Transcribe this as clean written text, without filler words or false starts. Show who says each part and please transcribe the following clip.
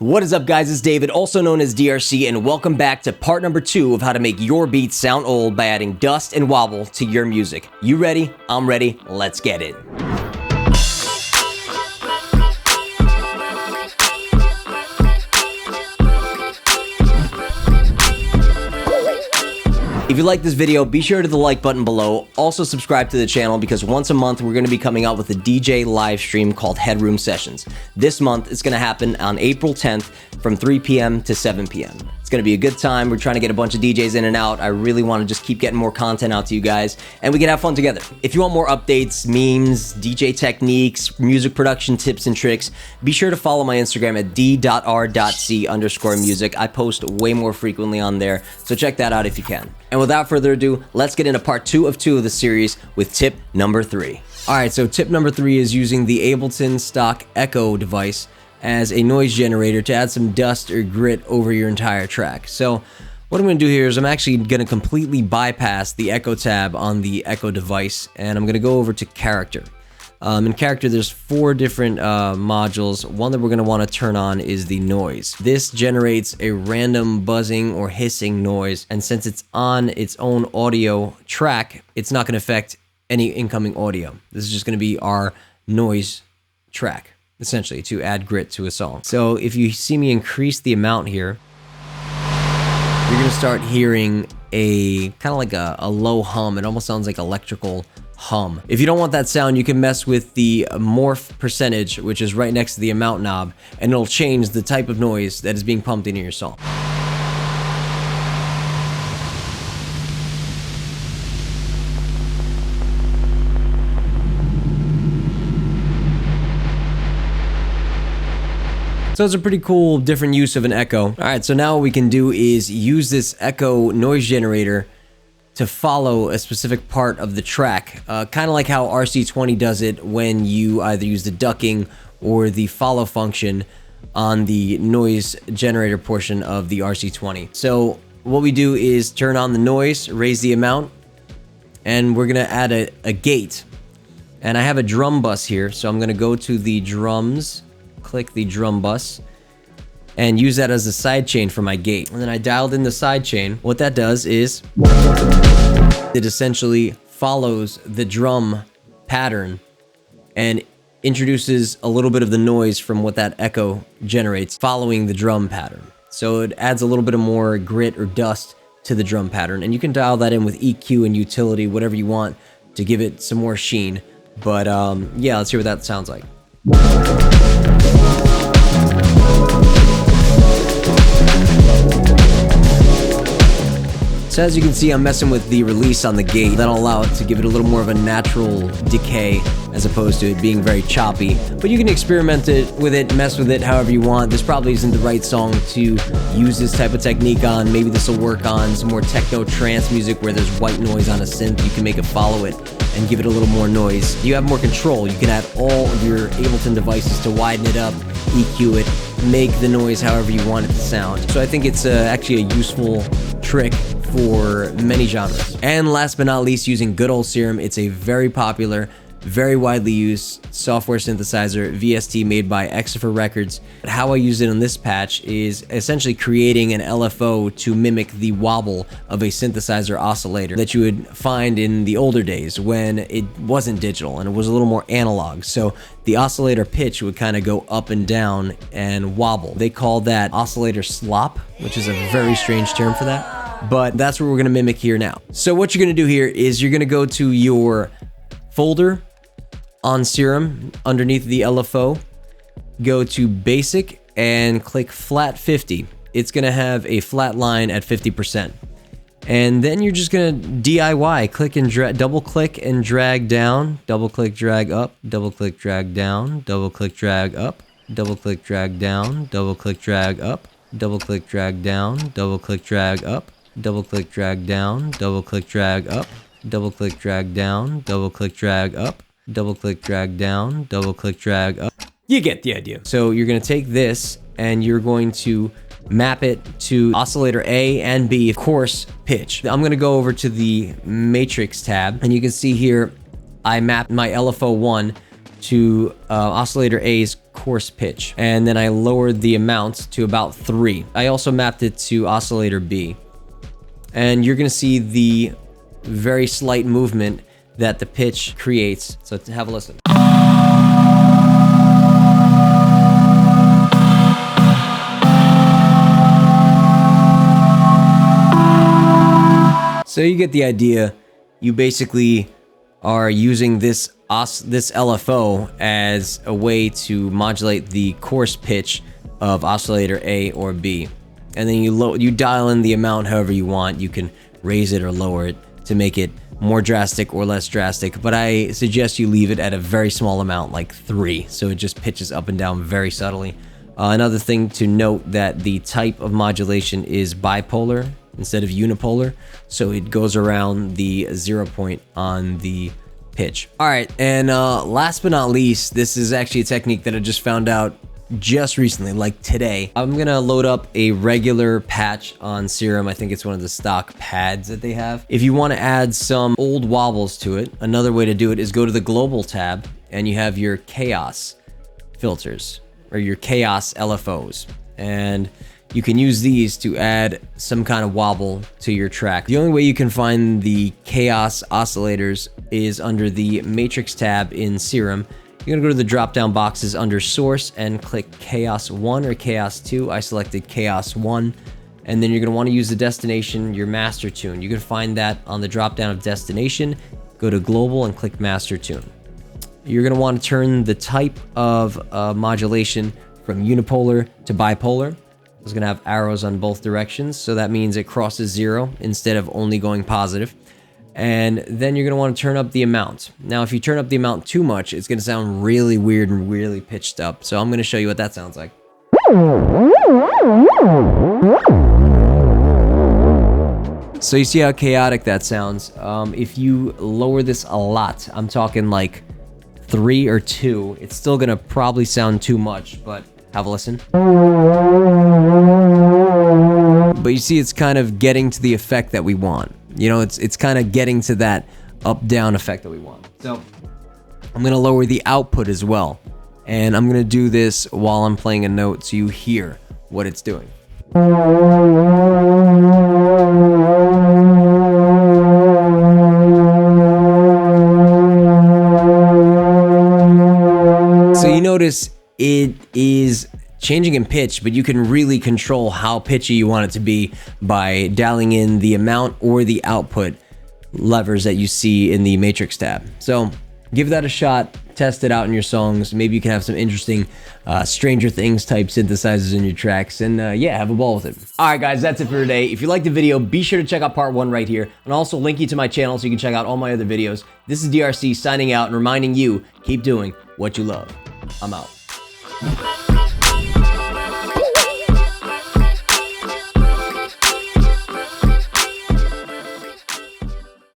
Speaker 1: What is up, guys? It's David, also known as DRC, and welcome back to part number 2 of how to make your beats sound old by adding dust and wobble to your music. You ready? I'm ready. Let's get it. If you like this video, be sure to hit the like button below. Also subscribe to the channel because once a month we're going to be coming out with a DJ live stream called Headroom Sessions. This month it's going to happen on April 10th from 3 p.m. to 7 p.m. It's going to be a good time. We're trying to get a bunch of DJs in and out. I really want to just keep getting more content out to you guys and we can have fun together. If you want more updates, memes, DJ techniques, music production tips and tricks, be sure to follow my Instagram at d.r.c_music. I post way more frequently on there, so check that out if you can. And without further ado, let's get into part 2 of the series with tip number 3. Alright, so tip number 3 is using the Ableton stock Echo device as a noise generator to add some dust or grit over your entire track. So what I'm going to do here is I'm actually going to completely bypass the Echo tab on the Echo device, and I'm going to go over to Character. In Character, there's 4 different modules. One that we're going to want to turn on is the noise. This generates a random buzzing or hissing noise, and since it's on its own audio track, it's not going to affect any incoming audio. This is just going to be our noise track, essentially, to add grit to a song. So if you see me increase the amount here, you're going to start hearing a kind of like a low hum. It almost sounds like electrical hum. If you don't want that sound, you can mess with the morph percentage, which is right next to the amount knob, and it'll change the type of noise that is being pumped into your song. So it's a pretty cool different use of an Echo. Alright, so now what we can do is use this Echo noise generator to follow a specific part of the track, kind of like how RC20 does it when you either use the ducking or the follow function on the noise generator portion of the RC20. So what we do is turn on the noise, raise the amount, and we're gonna add a gate. And I have a drum bus here, so I'm gonna go to the drums, click the drum bus, and use that as a sidechain for my gate. And then I dialed in the sidechain. What that does is it essentially follows the drum pattern and introduces a little bit of the noise from what that Echo generates following the drum pattern. So it adds a little bit of more grit or dust to the drum pattern, and you can dial that in with EQ and utility, whatever you want to give it some more sheen. But yeah, let's hear what that sounds like. So as you can see, I'm messing with the release on the gate. That'll allow it to give it a little more of a natural decay as opposed to it being very choppy. But you can experiment with it, mess with it however you want. This probably isn't the right song to use this type of technique on. Maybe this will work on some more techno trance music where there's white noise on a synth. You can make it follow it and give it a little more noise. You have more control. You can add all of your Ableton devices to widen it up, EQ it, make the noise however you want it to sound. So I think it's actually a useful trick for many genres. And last but not least, using good old Serum. It's a very popular, very widely used software synthesizer, VST, made by Xfer Records. How I use it on this patch is essentially creating an LFO to mimic the wobble of a synthesizer oscillator that you would find in the older days when it wasn't digital and it was a little more analog. So the oscillator pitch would kind of go up and down and wobble. They call that oscillator slop, which is a very strange term for that. But that's what we're going to mimic here now. So what you're going to do here is you're going to go to your folder on Serum underneath the LFO, go to Basic and click Flat 50. It's going to have a flat line at 50%. And then you're just going to DIY, click and drag, double click and drag down, double click, drag up, double click, drag down, double click, drag up, double click, drag down, double click, drag up, double click, drag down, double click, drag up, double click, drag down, double click, drag up, double click, drag down, double click, drag up, double click, drag down, double click, drag up. You get the idea. So you're going to take this and you're going to map it to oscillator A and B, of course, pitch. I'm going to go over to the Matrix tab, and you can see here I mapped my LFO1 to oscillator A's coarse pitch, and then I lowered the amount to about 3. I also mapped it to oscillator B, and you're gonna see the very slight movement that the pitch creates. So have a listen. So you get the idea. You basically are using this LFO as a way to modulate the coarse pitch of oscillator A or B. And then you dial in the amount however you want. You can raise it or lower it to make it more drastic or less drastic, but I suggest you leave it at a very small amount, like 3, so it just pitches up and down very subtly. Another thing to note, that the type of modulation is bipolar instead of unipolar, so it goes around the 0 point on the pitch. All right, and last but not least, this is actually a technique that I just found out just recently, like today. I'm gonna load up a regular patch on Serum. I think it's one of the stock pads that they have. If you want to add some old wobbles to it, another way to do it is go to the global tab, and you have your chaos filters, or your chaos LFOs, and you can use these to add some kind of wobble to your track. The only way you can find the chaos oscillators is under the matrix tab in Serum. You're gonna go to the drop down boxes under source and click chaos 1 or chaos 2. I selected chaos 1, and then you're gonna want to use the destination, your master tune. You can find that on the drop down of destination. Go to global and click master tune. You're gonna want to turn the type of modulation from unipolar to bipolar. It's going to have arrows on both directions, so that means it crosses 0 instead of only going positive. And then you're going to want to turn up the amount. Now, if you turn up the amount too much, it's going to sound really weird and really pitched up. So I'm going to show you what that sounds like. So you see how chaotic that sounds. If you lower this a lot, I'm talking like 3 or 2, it's still going to probably sound too much, but have a listen. But you see, it's kind of getting to the effect that we want. You know, it's kind of getting to that up-down effect that we want. So I'm going to lower the output as well. And I'm going to do this while I'm playing a note so you hear what it's doing. So you notice it is changing in pitch, but you can really control how pitchy you want it to be by dialing in the amount or the output levers that you see in the matrix tab. So give that a shot, test it out in your songs. Maybe you can have some interesting Stranger Things type synthesizers in your tracks, and yeah, have a ball with it. All right, guys, that's it for today. If you liked the video, be sure to check out part 1 right here, and also link you to my channel so you can check out all my other videos. This is DRC signing out and reminding you, keep doing what you love. I'm out.